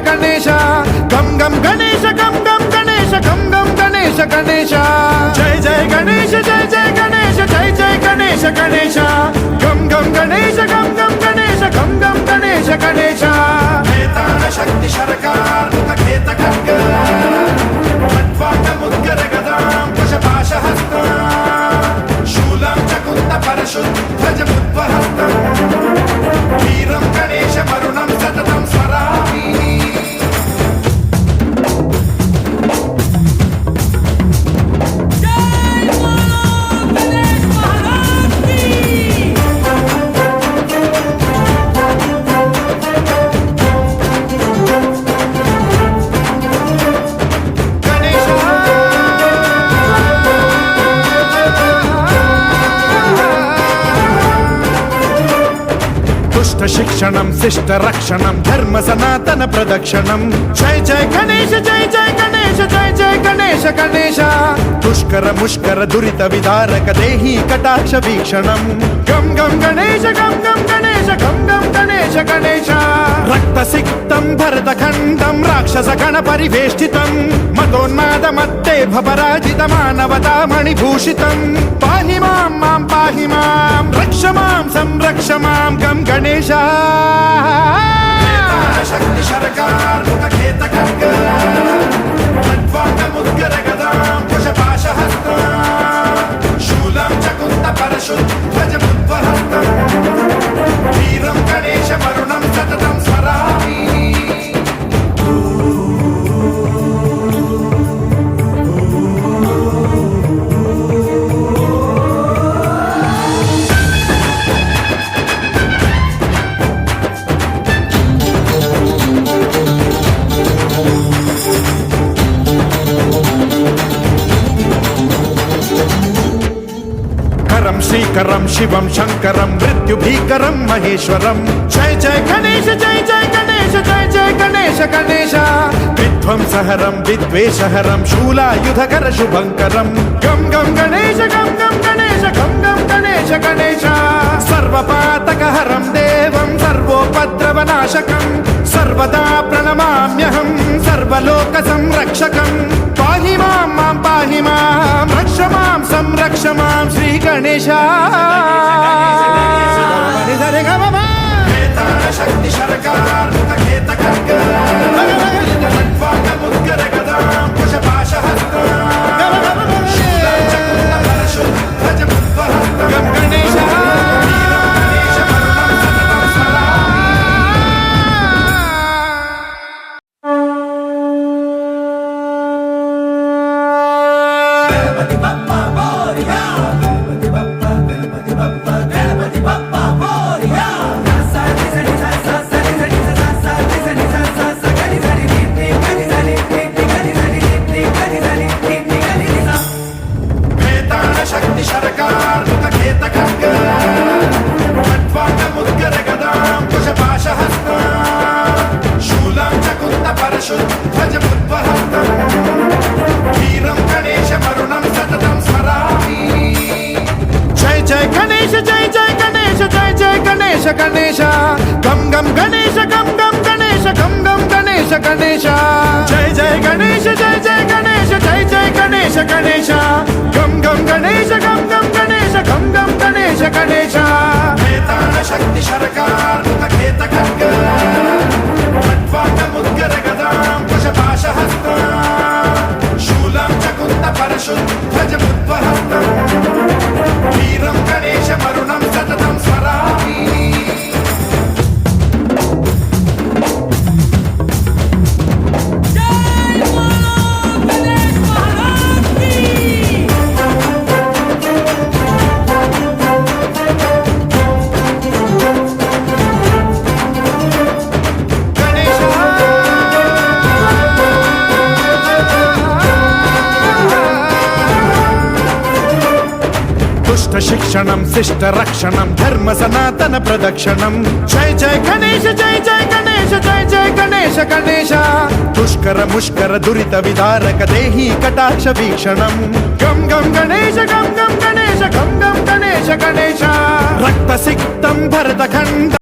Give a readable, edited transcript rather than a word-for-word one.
गणेश गम गम गणेश गम गम गणेश गम गम गणेश गणेश जय जय गणेश जय जय गणेश जय जय गणेश गणेश गम गम गणेश गम गम गणेश गम गम गणेश गणेश वेतान शक्ति सरकार खेत खड्ग खट्वाट मुद्गर गदां कुशपाश हस्तं शूलं च कुन्त परशुध्वज मुद्वहस्तं वीरं गणेश वरुणं सततं स्मरामि शिक्षणं शिष्ट रक्षणं धर्म सनातन प्रदक्षिणं जय जय गणेश जय जय गणेश जय जय गणेश गणेश दुष्कर मुष्कर दुरित विदारक देहि कटाक्ष वीक्षणं गम गम गणेश गम गम गणेश गम गम गणेश गणेश रक्त सिक्तं भरत खंडं राक्षस गण परिवेष्टितं मदोन्माद मत्ते भपराजित मानवता मणिभूषितं पाहि मां मां पाहि मां रक्ष मां संरक्ष मां गम गणेश शक्ति सरकार खेत खड्ग खट्वाट मुद्गर गदां कुशपाश हस्तं शूलं च कुन्त परशुध्वज मुद्वहस्तं वीरं गणेश वरुणं सततं स्मरामि श्रीकरं शिवं शंकरं मृत्युभीकरं महेश्वरं जय जय गणेश जय जय गणेश जय जय गणेश गणेश विध्वंसहरं विद्वेषहरं शूलायुधकर शुभंकरं गम गम गणेश गम गम गणेश गम गम गणेश गणेश सर्वपातकहरं देवं सर्वोपद्रवनाशकं सर्वदा प्रणमाम्यहं सर्वलोकसंरक्षकं पाहि मां मां पाहि मां रक्ष मां संरक्ष मां श्री गणेश शक्ति सरकार खेत खड्ग खट्वाट मुद्गर गदां कुशपाश हस्तं शूलं च कुन्त परशुध्वज मुद्वहस्तं गम गणेश गणेश गम गम गणेश गम गम गणेश गम गम गणेश गणेश जय जय गणेश जय जय गणेश जय जय गणेश गणेश गम गम गणेश गम गम गणेश गम गम गणेश गणेश वेतान शक्ति सरकार खेत खड्ग खट्वाट मुद्गर गदां कुशपाश हस्तं शूलं च कुन्त परशुध्वज मुद्वहस्तं वीरं गणेश वरुणं सततं स्मरामि దుష్ట శిక్షణం శిష్ట రక్షణం ధర్మ సనాతన ప్రదక్షిణం జయ జయ గణేశ జయ జయ గణేశ జయ జయ గణేశ గణేశ దుష్కర ముష్కర దురిత విదారక దేహి కటాక్ష వీక్షణం గం గం గణేశ గం గం గణేశ గం గం గణేశ గణేశ రక్త సిక్తం భరత ఖండ